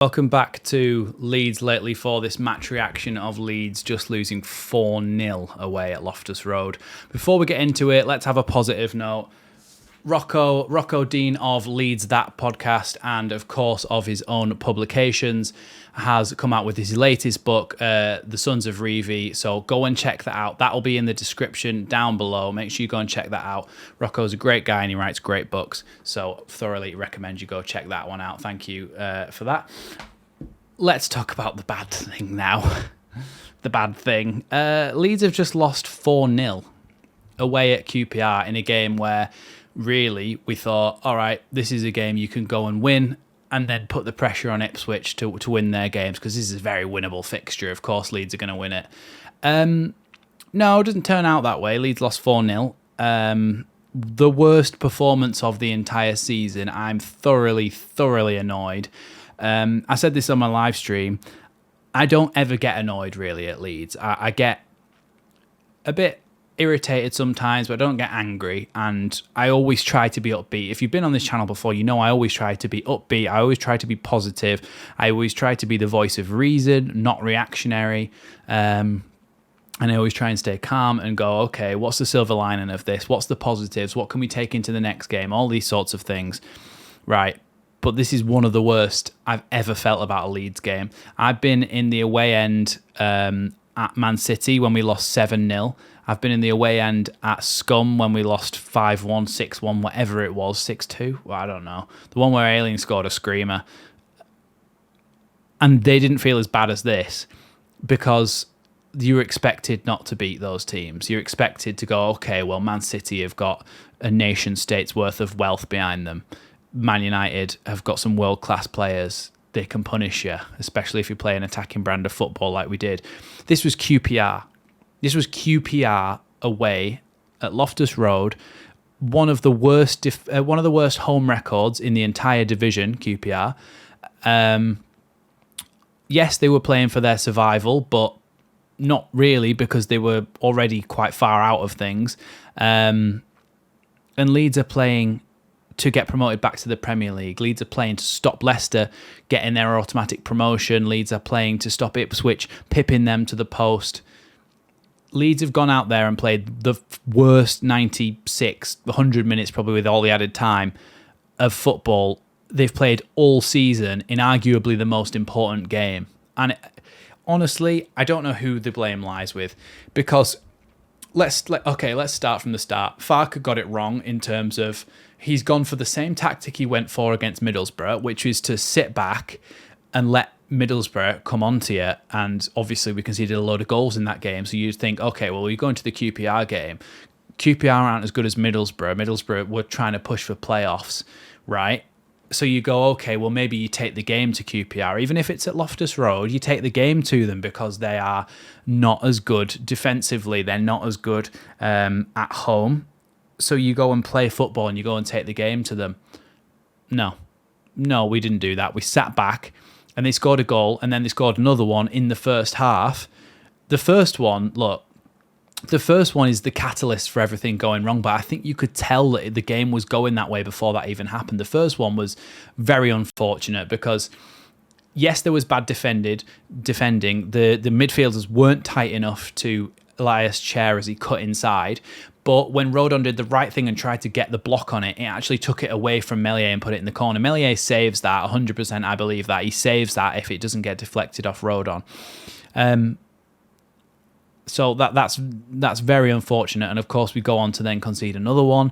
Welcome back to Leeds Lately for this match reaction of Leeds just losing 4-0 away at Loftus Road. Before we get into it, let's have a positive note. Rocco Dean of Leeds That podcast and of course of his own publications has come out with his latest book, The Sons of Reeve. So go and check that out. That'll be in the description down below. Make sure you go and check that out. Rocco's a great guy and he writes great books. So thoroughly recommend you go check that one out. Thank you for that. Let's talk about the bad thing now. The bad thing. Leeds have just lost 4-0 away at QPR in a game where really we thought, all right, this is a game you can go and win and then put the pressure on Ipswich to win their games because this is a very winnable fixture. Of course, Leeds are going to win it. No, it doesn't turn out that way. Leeds lost 4-0. The worst performance of the entire season. I'm thoroughly annoyed. I said this on my live stream. I don't ever get annoyed really at Leeds. I get a bit irritated sometimes, but I don't get angry, and I always try to be upbeat. If you've been on this channel before, you know I always try to be upbeat. I always try to be positive. I always try to be the voice of reason, not reactionary. And I always try and stay calm and go, okay, what's the silver lining of this? What's the positives? What can we take into the next game? All these sorts of things, right? But this is one of the worst I've ever felt about a Leeds game. I've been in the away end at Man City when we lost 7-0. I've been in the away end at Scum when we lost 5-1, 6-1, whatever it was, 6-2. Well, I don't know. The one where Alien scored a screamer. And they didn't feel as bad as this because you were expected not to beat those teams. You're expected to go, okay, well, Man City have got a nation state's worth of wealth behind them. Man United have got some world-class players. They can punish you, especially if you play an attacking brand of football like we did. This was QPR. This was QPR away at Loftus Road. One of the worst home records in the entire division, QPR. Yes, they were playing for their survival, but not really because they were already quite far out of things. And Leeds are playing to get promoted back to the Premier League. Leeds are playing to stop Leicester getting their automatic promotion. Leeds are playing to stop Ipswich pipping them to the post. Leeds have gone out there and played the worst 96, 100 minutes probably with all the added time of football they've played all season in arguably the most important game. And honestly, I don't know who the blame lies with because let's start from the start. Farke got it wrong in terms of he's gone for the same tactic he went for against Middlesbrough, which is to sit back and let Middlesbrough come onto you. And obviously we conceded a load of goals in that game. So you'd think, okay, well, you go into the QPR game. QPR aren't as good as Middlesbrough. Middlesbrough were trying to push for playoffs, right? So you go, okay, well, maybe you take the game to QPR. Even if it's at Loftus Road, you take the game to them because they are not as good defensively. They're not as good at home. So you go and play football and you go and take the game to them. No, we didn't do that. We sat back and they scored a goal and then they scored another one in the first half. The first one is the catalyst for everything going wrong, but I think you could tell that the game was going that way before that even happened. The first one was very unfortunate because, yes, there was bad defending. The midfielders weren't tight enough to Elias Chair as he cut inside, but when Rodon did the right thing and tried to get the block on it, it actually took it away from Meslier and put it in the corner. Meslier saves that, 100%, I believe that. He saves that if it doesn't get deflected off Rodon. So that's very unfortunate. And of course, we go on to then concede another one.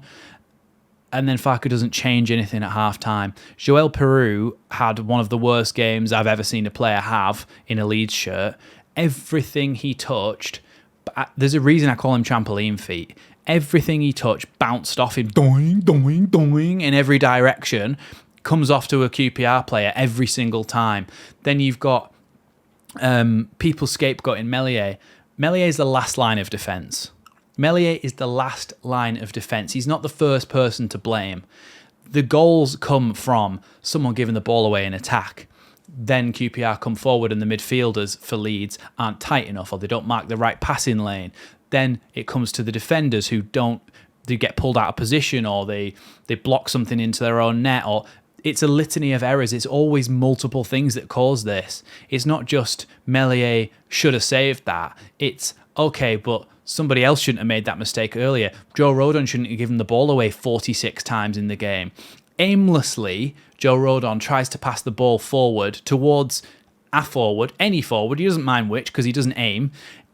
And then Farke doesn't change anything at half-time. Joel Peru had one of the worst games I've ever seen a player have in a Leeds shirt. Everything he touched, there's a reason I call him trampoline feet. Everything he touched bounced off him, doing, in every direction, comes off to a QPR player every single time. Then you've got people scapegoating Meslier. Meslier is the last line of defence. He's not the first person to blame. The goals come from someone giving the ball away in attack. Then QPR come forward and the midfielders for Leeds aren't tight enough or they don't mark the right passing lane. Then it comes to the defenders who they get pulled out of position or they block something into their own net or it's a litany of errors. It's always multiple things that cause this. It's not just Meslier should have saved that. It's, okay, but somebody else shouldn't have made that mistake earlier. Joe Rodon shouldn't have given the ball away 46 times in the game. Aimlessly, Joe Rodon tries to pass the ball forward towards a forward, any forward. He doesn't mind which because he doesn't aim.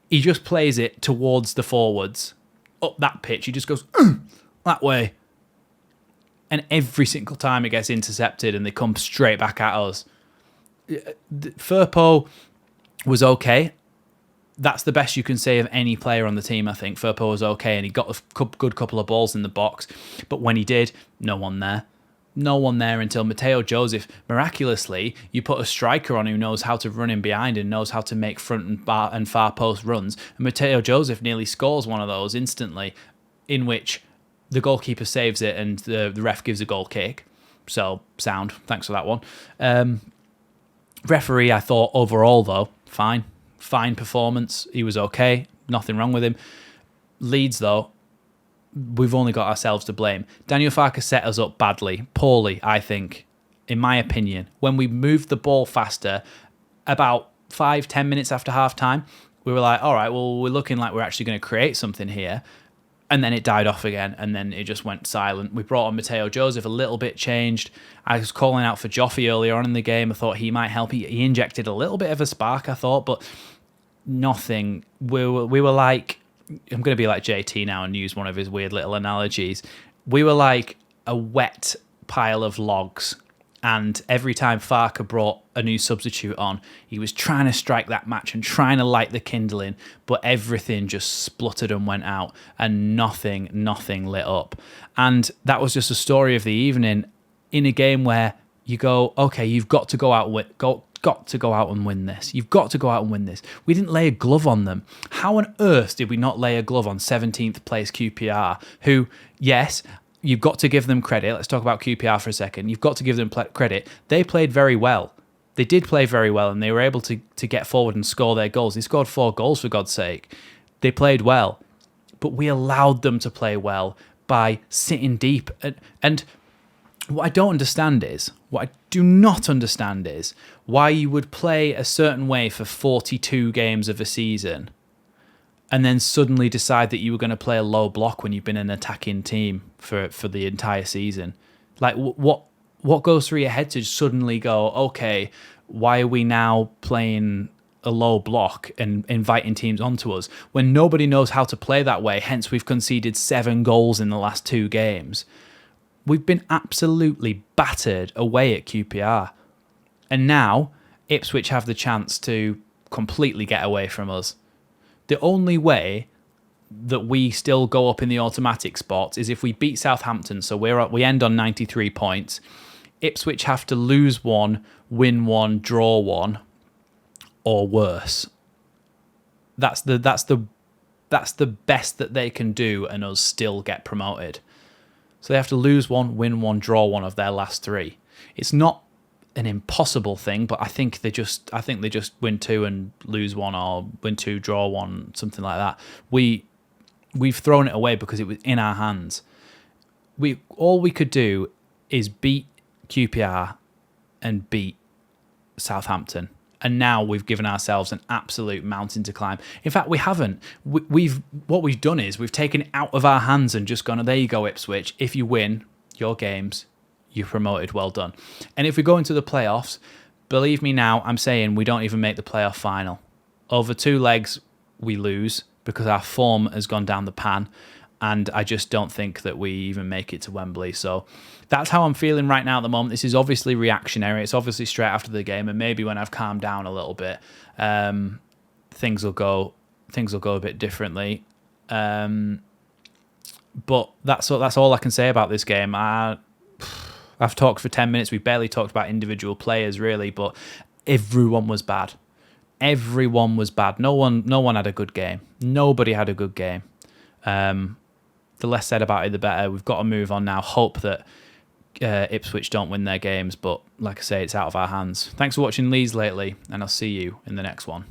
He just plays it towards the forwards. Up that pitch, he just goes that way. And every single time it gets intercepted and they come straight back at us. Firpo was okay. That's the best you can say of any player on the team, I think. Firpo was okay and he got a good couple of balls in the box. But when he did, no one there. No one there until Mateo Joseph. Miraculously, you put a striker on who knows how to run in behind and knows how to make front and far post runs. And Mateo Joseph nearly scores one of those instantly, in which the goalkeeper saves it and the ref gives a goal kick. So, sound. Thanks for that one. Referee, I thought, overall, though, fine. Fine performance. He was okay. Nothing wrong with him. Leeds, though, we've only got ourselves to blame. Daniel Farke set us up badly, poorly, I think, in my opinion. When we moved the ball faster, about 5-10 minutes after half-time, we were like, all right, well, we're looking like we're actually going to create something here. And then it died off again, and then it just went silent. We brought on Mateo Joseph, a little bit changed. I was calling out for Joffy earlier on in the game. I thought he might help. He injected a little bit of a spark, I thought, but nothing. We were like, I'm going to be like JT now and use one of his weird little analogies. We were like a wet pile of logs. And every time Farke brought a new substitute on, he was trying to strike that match and trying to light the kindling, but everything just spluttered and went out, and nothing lit up. And that was just a story of the evening in a game where you go, okay, you've got to go out and win this. You've got to go out and win this. We didn't lay a glove on them. How on earth did we not lay a glove on 17th place QPR, who, yes, you've got to give them credit. Let's talk about QPR for a second. You've got to give them credit. They played very well. They did play very well, and they were able to get forward and score their goals. They scored 4 goals, for God's sake. They played well. But we allowed them to play well by sitting deep. And what I don't understand is, what I do not understand is, why you would play a certain way for 42 games of a season and then suddenly decide that you were going to play a low block when you've been an attacking team for the entire season. Like, what goes through your head to suddenly go, okay, why are we now playing a low block and inviting teams onto us when nobody knows how to play that way? Hence, we've conceded 7 goals in the last 2 games. We've been absolutely battered away at QPR. And now, Ipswich have the chance to completely get away from us. The only way that we still go up in the automatic spots is if we beat Southampton, so we end on 93 points. Ipswich have to lose 1, win 1, draw 1, or worse. That's the best that they can do, and us still get promoted. So they have to lose 1, win 1, draw 1 of their last 3. It's not an impossible thing, but I think they just win 2 and lose 1, or win 2, draw 1, something like that. We've thrown it away because it was in our hands. All we could do is beat QPR and beat Southampton, and now we've given ourselves an absolute mountain to climb. In fact, we haven't. What we've done is we've taken it out of our hands and just gone, oh, there you go, Ipswich. If you win your games, you're promoted, well done. And if we go into the playoffs, believe me now, I'm saying we don't even make the playoff final. Over 2 legs, we lose because our form has gone down the pan, and I just don't think that we even make it to Wembley. So that's how I'm feeling right now at the moment. This is obviously reactionary. It's obviously straight after the game, and maybe when I've calmed down a little bit, things will go a bit differently. But that's all I can say about this game. I've talked for 10 minutes. We barely talked about individual players, really, but everyone was bad. Everyone was bad. No one had a good game. Nobody had a good game. The less said about it, the better. We've got to move on now. Hope that Ipswich don't win their games, but like I say, it's out of our hands. Thanks for watching Leeds Lately, and I'll see you in the next one.